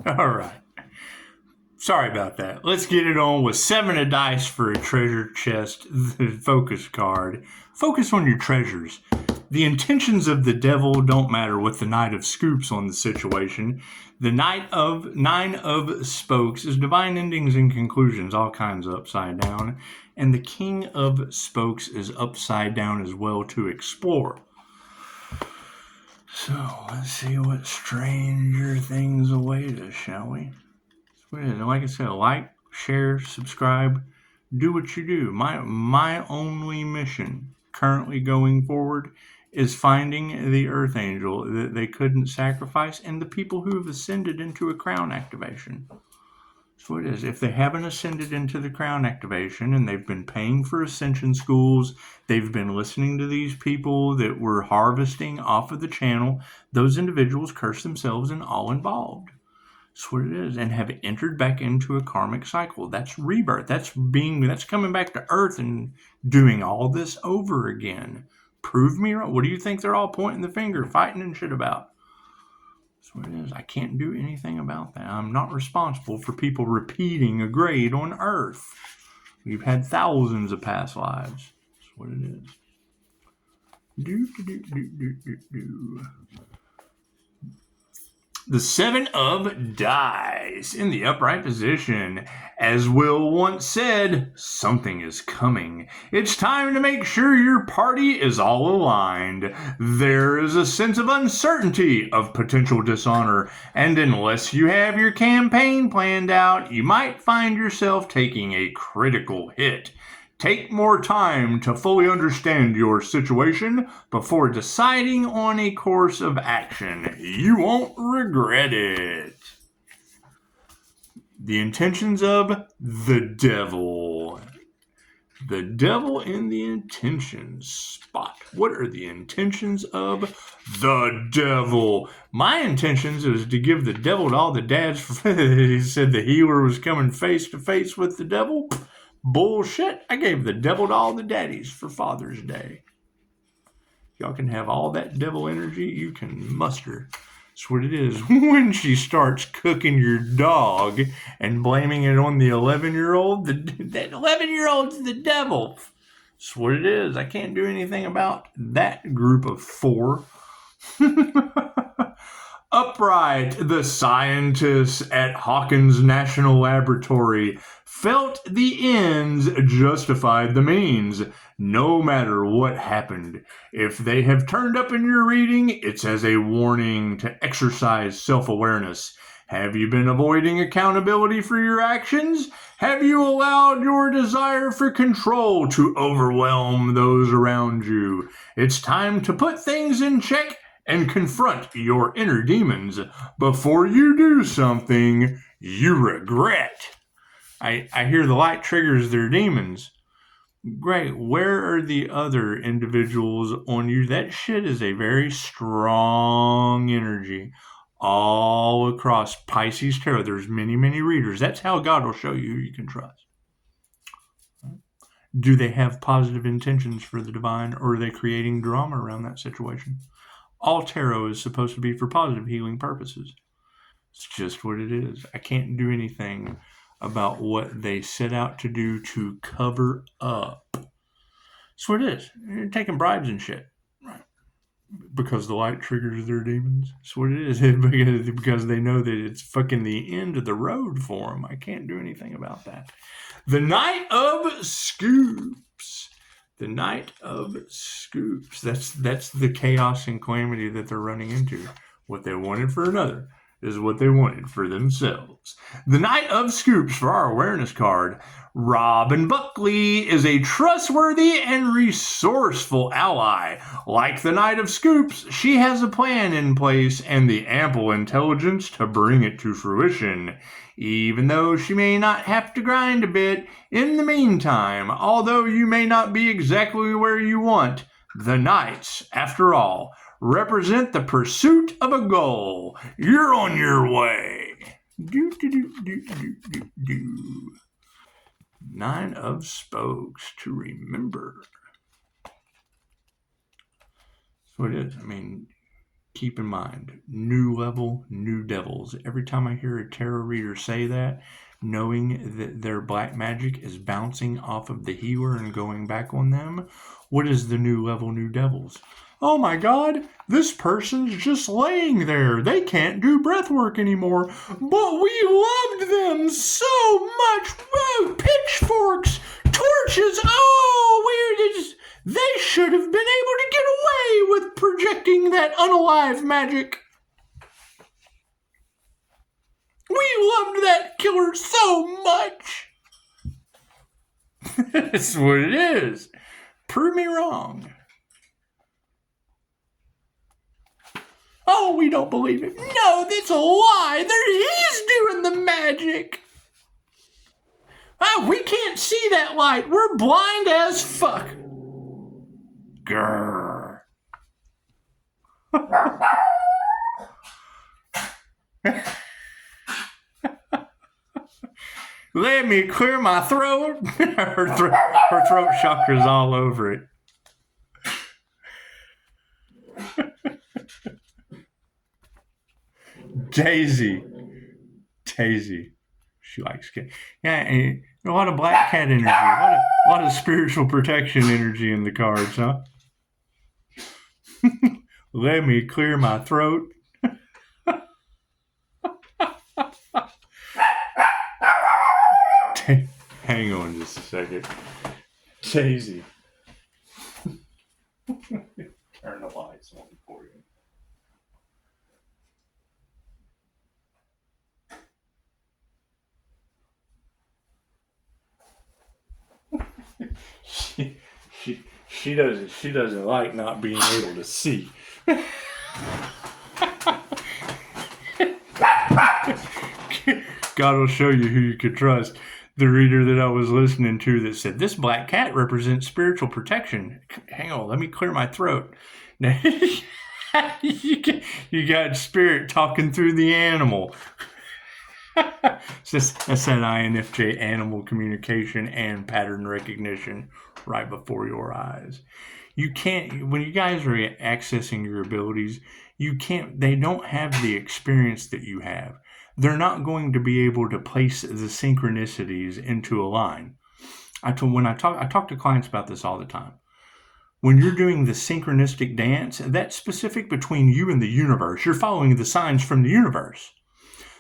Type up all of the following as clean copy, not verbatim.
All right. Sorry about that. Let's get it on with 7 of dice for a treasure chest focus card. Focus on your treasures. The intentions of the devil don't matter with the Knight of Scoops on the situation. The Nine of Spokes is divine endings and conclusions, all kinds of upside down. And the King of Spokes is upside down as well to explore. So, let's see what stranger things await us, shall we? Like I said, like, share, subscribe, do what you do. My only mission currently going forward is finding the Earth Angel that they couldn't sacrifice and the people who have ascended into a crown activation. That's what it is. If they haven't ascended into the crown activation and they've been paying for ascension schools, they've been listening to these people that were harvesting off of the channel, those individuals curse themselves and all involved. That's what it is, and have entered back into a karmic cycle. That's rebirth. That's coming back to Earth and doing all this over again. Prove me wrong. What do you think they're all pointing the finger, fighting and shit about? That's what it is. I can't do anything about that. I'm not responsible for people repeating a grade on Earth. We've had thousands of past lives. That's what it is. The 7 of dice in the upright position. As Will once said, something is coming. It's time to make sure your party is all aligned. There is a sense of uncertainty of potential dishonor, and unless you have your campaign planned out, you might find yourself taking a critical hit. Take more time to fully understand your situation before deciding on a course of action. You won't regret it. The intentions of the devil. The devil in the intentions spot. What are the intentions of the devil? My intentions is to give the devil to all the dads. He said the healer was coming face to face with the devil. Bullshit. I gave the devil to all the daddies for Father's Day. Y'all can have all that devil energy you can muster. That's what it is. When she starts cooking your dog and blaming it on the 11-year-old, that 11-year-old's the devil. That's what it is. I can't do anything about that group of 4. Upright, the scientists at Hawkins National Laboratory felt the ends justified the means, no matter what happened. If they have turned up in your reading, it's as a warning to exercise self-awareness. Have you been avoiding accountability for your actions? Have you allowed your desire for control to overwhelm those around you? It's time to put things in check and confront your inner demons before you do something you regret. I hear the light triggers their demons. Great. Where are the other individuals on you? That shit is a very strong energy all across Pisces tarot. There's many, many readers. That's how God will show you who you can trust. Do they have positive intentions for the divine, or are they creating drama around that situation? All tarot is supposed to be for positive healing purposes. It's just what it is. I can't do anything about what they set out to do to cover up. That's what it is. You're taking bribes and shit. Right. Because the light triggers their demons. That's what it is. Because they know that it's fucking the end of the road for them. I can't do anything about that. The Knight of Scoops. The Knight of Scoops. That's the chaos and calamity that they're running into. What they wanted for another is what they wanted for themselves. The Knight of Scoops for our awareness card. Robin Buckley is a trustworthy and resourceful ally. Like the Knight of Scoops, she has a plan in place and the ample intelligence to bring it to fruition. Even though she may not have to grind a bit, in the meantime, although you may not be exactly where you want, the Knights, after all, represent the pursuit of a goal. You're on your way. 9 of Spokes to remember. That's what it is. I mean, Keep in mind, new level, new devils. Every time I hear a tarot reader say that, knowing that their black magic is bouncing off of the healer and going back on them, what is the new level, new devils? Oh my God, this person's just laying there. They can't do breath work anymore. But we loved them so much. Whoa, pitchforks, torches. Oh, they should have been able to get away with projecting that unalive magic. We loved that killer so much. That's what it is. Prove me wrong. Oh, we don't believe it. No, that's a lie. He's doing the magic. Oh, we can't see that light. We're blind as fuck. Grrr. Let me clear my throat. Her throat chakra's all over it. Daisy. She likes cat. Yeah, and a lot of black cat energy. A lot of spiritual protection energy in the cards, huh? Let me clear my throat. Hang on just a second. Daisy. Turn the lights on for you. She doesn't like not being able to see. God will show you who you could trust. The reader that I was listening to that said, this black cat represents spiritual protection. Hang on, let me clear my throat. Now, you got spirit talking through the animal. That's that INFJ, animal communication and pattern recognition right before your eyes. You can't, when you guys are accessing your abilities, they don't have the experience that you have. They're not going to be able to place the synchronicities into a line. I talk to clients about this all the time. When you're doing the synchronistic dance, that's specific between you and the universe. You're following the signs from the universe.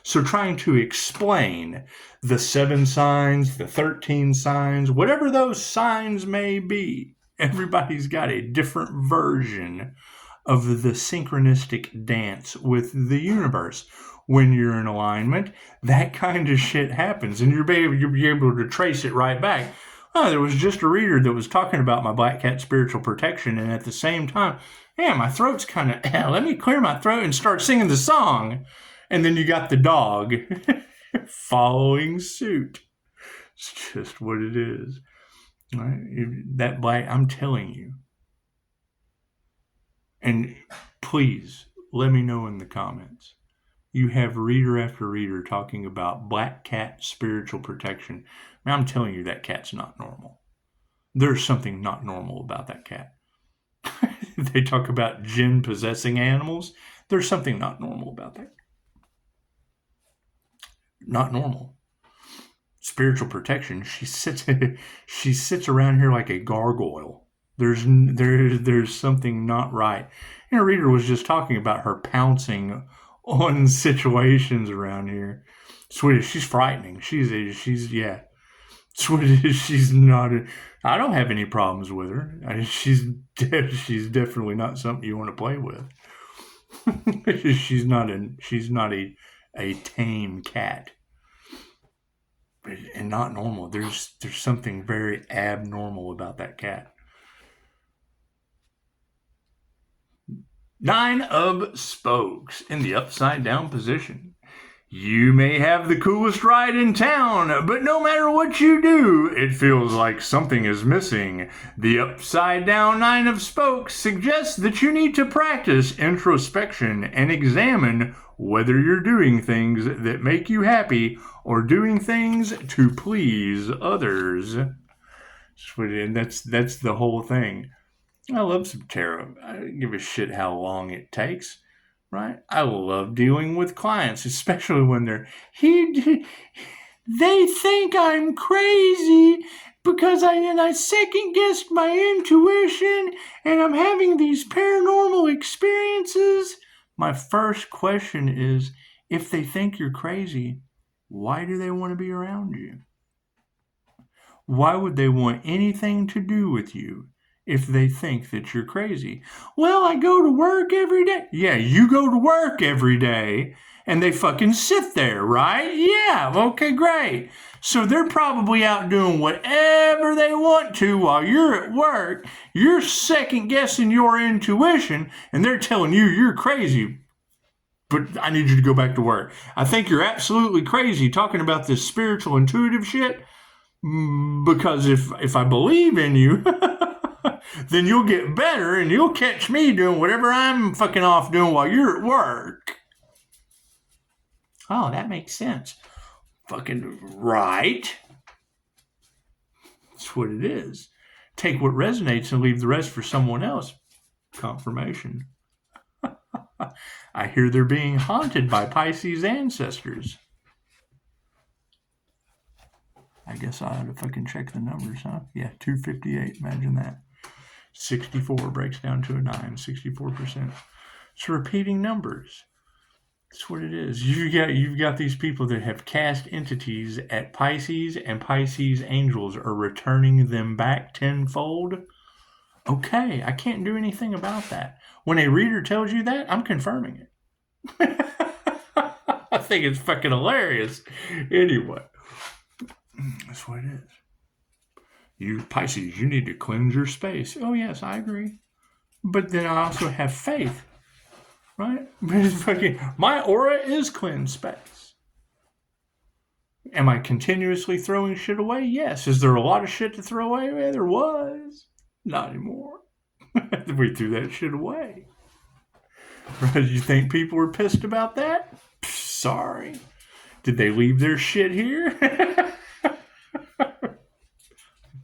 So trying to explain the 7 signs, the 13 signs, whatever those signs may be, everybody's got a different version of the synchronistic dance with the universe. When you're in alignment, that kind of shit happens, and you'll be able to trace it right back. Oh, there was just a reader that was talking about my black cat spiritual protection, and at the same time, yeah, my throat's kind of, let me clear my throat and start singing the song. And then you got the dog following suit. It's just what it is. Right? That black, I'm telling you. And please, let me know in the comments. You have reader after reader talking about black cat spiritual protection. Now, I'm telling you, that cat's not normal. There's something not normal about that cat. They talk about jinn possessing animals. There's something not normal about that. Not normal. Spiritual protection. She sits around here like a gargoyle. There's something not right. And a reader was just talking about her pouncing on situations around here. Swedish, she's frightening. She's yeah. Swedish, she's not. I don't have any problems with her. She's definitely not something you want to play with. She's not a tame cat. And not normal. There's something very abnormal about that cat. 9 of spokes in the upside down position. You may have the coolest ride in town, but no matter what you do, it feels like something is missing. The upside down 9 of spokes suggests that you need to practice introspection and examine whether you're doing things that make you happy or doing things to please others. And that's the whole thing. I love some tarot. I don't give a shit how long it takes. right? I love dealing with clients, especially when they think I'm crazy because I second guessed my intuition and I'm having these paranormal experiences. My first question is, if they think you're crazy, why do they want to be around you? Why would they want anything to do with you if they think that you're crazy? Well, I go to work every day. Yeah, you go to work every day and they fucking sit there, right? Yeah, okay, great. So they're probably out doing whatever they want to while you're at work. You're second guessing your intuition and they're telling you you're crazy. But I need you to go back to work. I think you're absolutely crazy talking about this spiritual intuitive shit. Because if I believe in you, then you'll get better and you'll catch me doing whatever I'm fucking off doing while you're at work. Oh, that makes sense. Fucking right. That's what it is. Take what resonates and leave the rest for someone else. Confirmation. I hear they're being haunted by Pisces ancestors. I guess I ought to fucking check the numbers, huh? Yeah, 258. Imagine that. 64 breaks down to a 9. 64%. It's repeating numbers. That's what it is. You've got these people that have cast entities at Pisces, and Pisces angels are returning them back tenfold. Okay, I can't do anything about that. When a reader tells you that, I'm confirming it. I think it's fucking hilarious. Anyway. That's what it is. You Pisces, you need to cleanse your space. Oh yes, I agree. But then I also have faith, right? My aura is cleansed space. Am I continuously throwing shit away? Yes. Is there a lot of shit to throw away? Well, there was. Not anymore. We threw that shit away. Right? You think people were pissed about that? Sorry. Did they leave their shit here?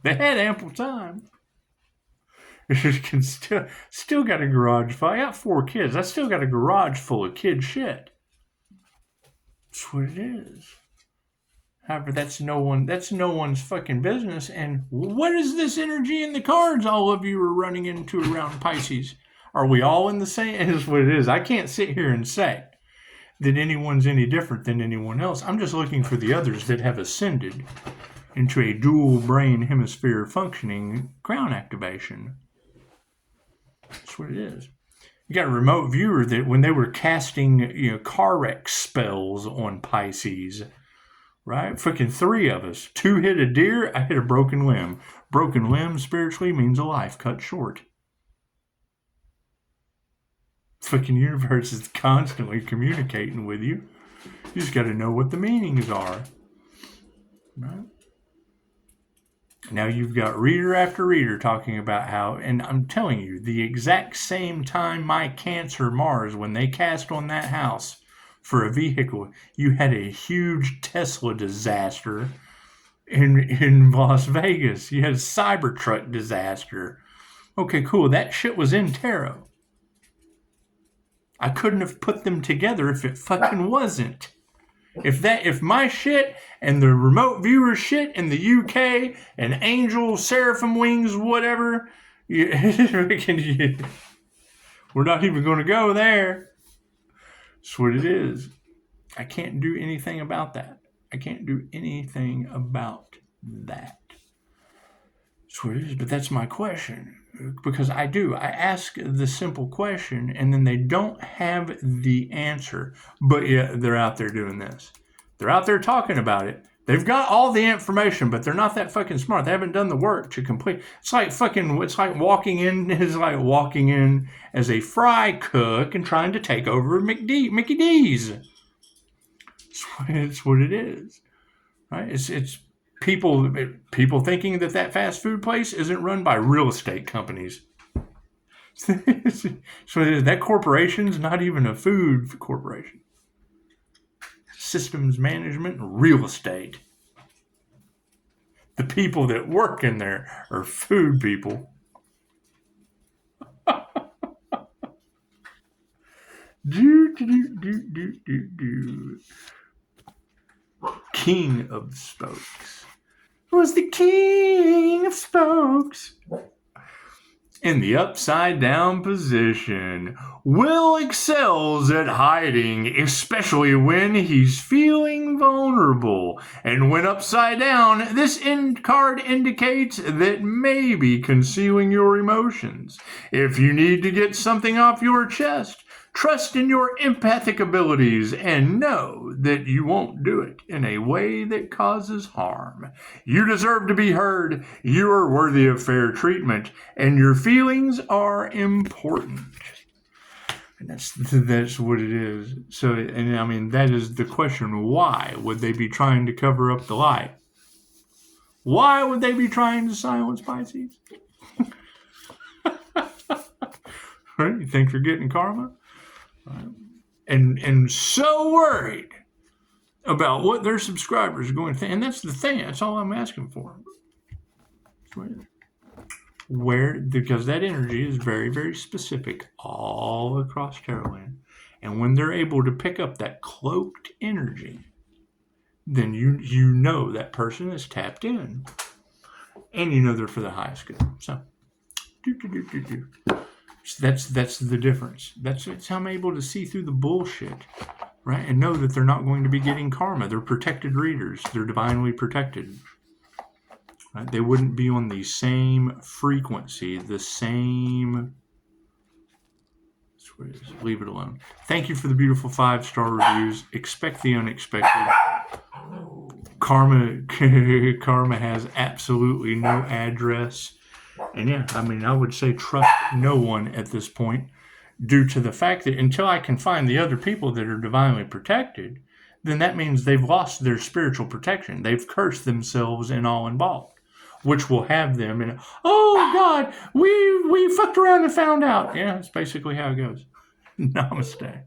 They had ample time. Can still got a garage full. I got 4 kids. I still got a garage full of kid shit. That's what it is. However, that's no one's fucking business. And what is this energy in the cards all of you are running into around Pisces? Are we all in the same? Is what it is. I can't sit here and say that anyone's any different than anyone else. I'm just looking for the others that have ascended into a dual brain hemisphere functioning crown activation. That's what it is. You got a remote viewer that when they were casting, car wreck spells on Pisces, right? Freaking 3 of us. 2 hit a deer, I hit a broken limb. Broken limb spiritually means a life cut short. Fucking universe is constantly communicating with you. You just got to know what the meanings are. Right? Now you've got reader after reader talking about how, and I'm telling you, the exact same time my Cancer Mars, when they cast on that house for a vehicle, you had a huge Tesla disaster in Las Vegas. You had a Cybertruck disaster. Okay, cool. That shit was in tarot. I couldn't have put them together if it fucking wasn't. If my shit and the remote viewer shit in the UK and angel, seraphim wings, whatever, we're not even going to go there. That's what it is. I can't do anything about that. I can't do anything about that. That's what it is. But that's my question. Because I ask the simple question and then they don't have the answer. But yeah, they're out there doing this. They're out there talking about it. They've got all the information, but they're not that fucking smart. They haven't done the work to complete. It's like walking in as a fry cook and trying to take over Mickey D's. It's what it is. Right? It's people thinking that fast food place isn't run by real estate companies. So that corporation's not even a food corporation. Systems management and real estate. The people that work in there are food people. Dude. King of Spokes. Was the King of Spokes. In the upside down position, Will excels at hiding, especially when he's feeling vulnerable. And when upside down, this end card indicates that maybe concealing your emotions. If you need to get something off your chest, trust in your empathic abilities and know that you won't do it in a way that causes harm. You deserve to be heard, you are worthy of fair treatment, and your feelings are important. And that's what it is. So, and I mean, that is the question. Why would they be trying to cover up the light? Why would they be trying to silence Pisces? Right? You think you're getting karma? And so worried about what their subscribers are going to think. And that's the thing. That's all I'm asking for. Because that energy is very, very specific all across Tarotland. And when they're able to pick up that cloaked energy, then you know that person is tapped in. And you know they're for the highest good. So, That's the difference. That's how I'm able to see through the bullshit, right? And know that they're not going to be getting karma. They're protected readers. They're divinely protected. Right? They wouldn't be on the same frequency, the same... Leave it alone. Thank you for the beautiful 5-star reviews. Expect the unexpected. Karma has absolutely no address. And yeah, I mean, I would say trust no one at this point, due to the fact that until I can find the other people that are divinely protected, then that means they've lost their spiritual protection. They've cursed themselves and all involved, which will have them in, oh God, we fucked around and found out. Yeah, that's basically how it goes. Namaste.